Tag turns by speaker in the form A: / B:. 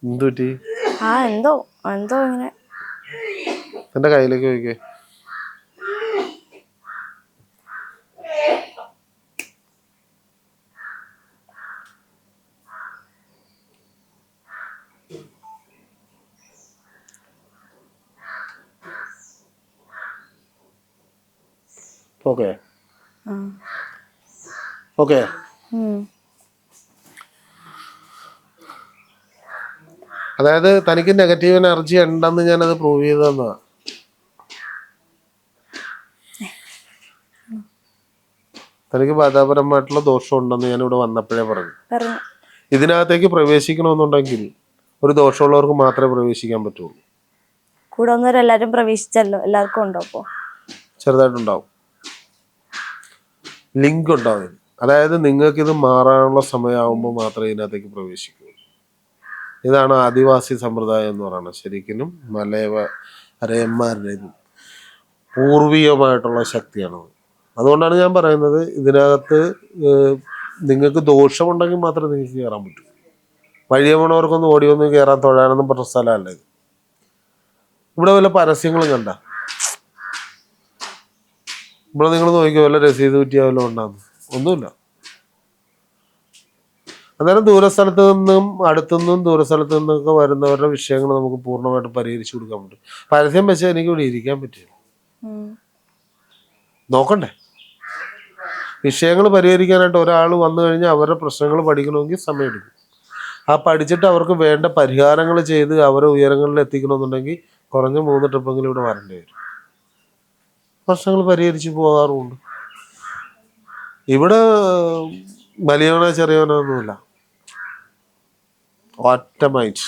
A: എന്തുപറ്റി?
B: എന്തോ എന്തോ ഇങ്ങനെ.
A: എന്റെ കയ്യിലേക്ക് നോക്കിയേ. Okay okay. അതായത് തനിക്ക് നെഗറ്റീവ് എനർജി ഉണ്ടെന്ന് ഞാനത് പ്രൂവ് ചെയ്ത് തന്നതാ. തനിക്ക് ബാധാപരമായിട്ടുള്ള ദോഷം ഉണ്ടെന്ന് ഞാനിവിടെ വന്നപ്പോഴേ പറഞ്ഞു. ഇതിനകത്തേക്ക് പ്രവേശിക്കണമെന്നുണ്ടെങ്കിൽ ഒരു ദോഷമുള്ളവർക്ക് മാത്രമേ പ്രവേശിക്കാൻ പറ്റുള്ളൂ.
B: കൂടെ എല്ലാരും പ്രവേശിച്ചല്ലോ, എല്ലാവർക്കും ഉണ്ടോ? അപ്പോ
A: ചെറുതായിട്ടുണ്ടാവും, ലിങ്ക് ഉണ്ടാവും. അതായത് നിങ്ങൾക്കിത് മാറാനുള്ള സമയമാകുമ്പോൾ മാത്രമേ ഇതിനകത്തേക്ക് പ്രവേശിക്കൂ. ഇതാണ് ആദിവാസി സമ്പ്രദായം എന്ന് പറയുന്നത്. ശരിക്കും മലയന്മാരുടെ പൂർവികമായിട്ടുള്ള ശക്തിയാണത്. അതുകൊണ്ടാണ് ഞാൻ പറയുന്നത്, ഇതിനകത്ത് നിങ്ങൾക്ക് ദോഷമുണ്ടെങ്കിൽ മാത്രമേ നിങ്ങൾക്ക് കയറാൻ പറ്റൂ. വഴിയെ പോണവർക്കൊന്നും ഓടി വന്ന് കയറാൻ തൊഴാനൊന്നും പറ്റുന്ന സ്ഥലമല്ല ഇത്. ഇവിടെ വല്ല പരസ്യങ്ങളും കണ്ട, ഇവിടെ നിങ്ങൾ നോക്കിയോ വല്ല രസീത് കുറ്റിയോ വല്ലതും ഉണ്ടാകുന്നു? ഒന്നുമില്ല. അന്നേരം ദൂരസ്ഥലത്ത് നിന്നും അടുത്തുനിന്നും ദൂരസ്ഥലത്ത് നിന്നൊക്കെ വരുന്നവരുടെ വിഷയങ്ങൾ നമുക്ക് പൂർണ്ണമായിട്ട് പരിഹരിച്ചു കൊടുക്കാൻ പറ്റും. പരസ്യം വെച്ചാൽ എനിക്ക് ഇവിടെ ഇരിക്കാൻ പറ്റില്ല. നോക്കണ്ടേ? വിഷയങ്ങൾ പരിഹരിക്കാനായിട്ട് ഒരാൾ വന്നു കഴിഞ്ഞാൽ അവരുടെ പ്രശ്നങ്ങൾ പഠിക്കണമെങ്കിൽ സമയമെടുക്കും. ആ പഠിച്ചിട്ട് അവർക്ക് വേണ്ട പരിഹാരങ്ങൾ ചെയ്ത് അവരെ ഉയരങ്ങളിൽ എത്തിക്കണമെന്നുണ്ടെങ്കിൽ കുറഞ്ഞ 3 ട്രിപ്പെങ്കിലും ഇവിടെ വരേണ്ടി വരും. പ്രശ്നങ്ങൾ പരിഹരിച്ച് പോകാറുമുണ്ട്. ഇവിടെ വലിയവനോ ചെറിയവനോ ഒന്നുമില്ല, ഒറ്റ മൈൻഡ്.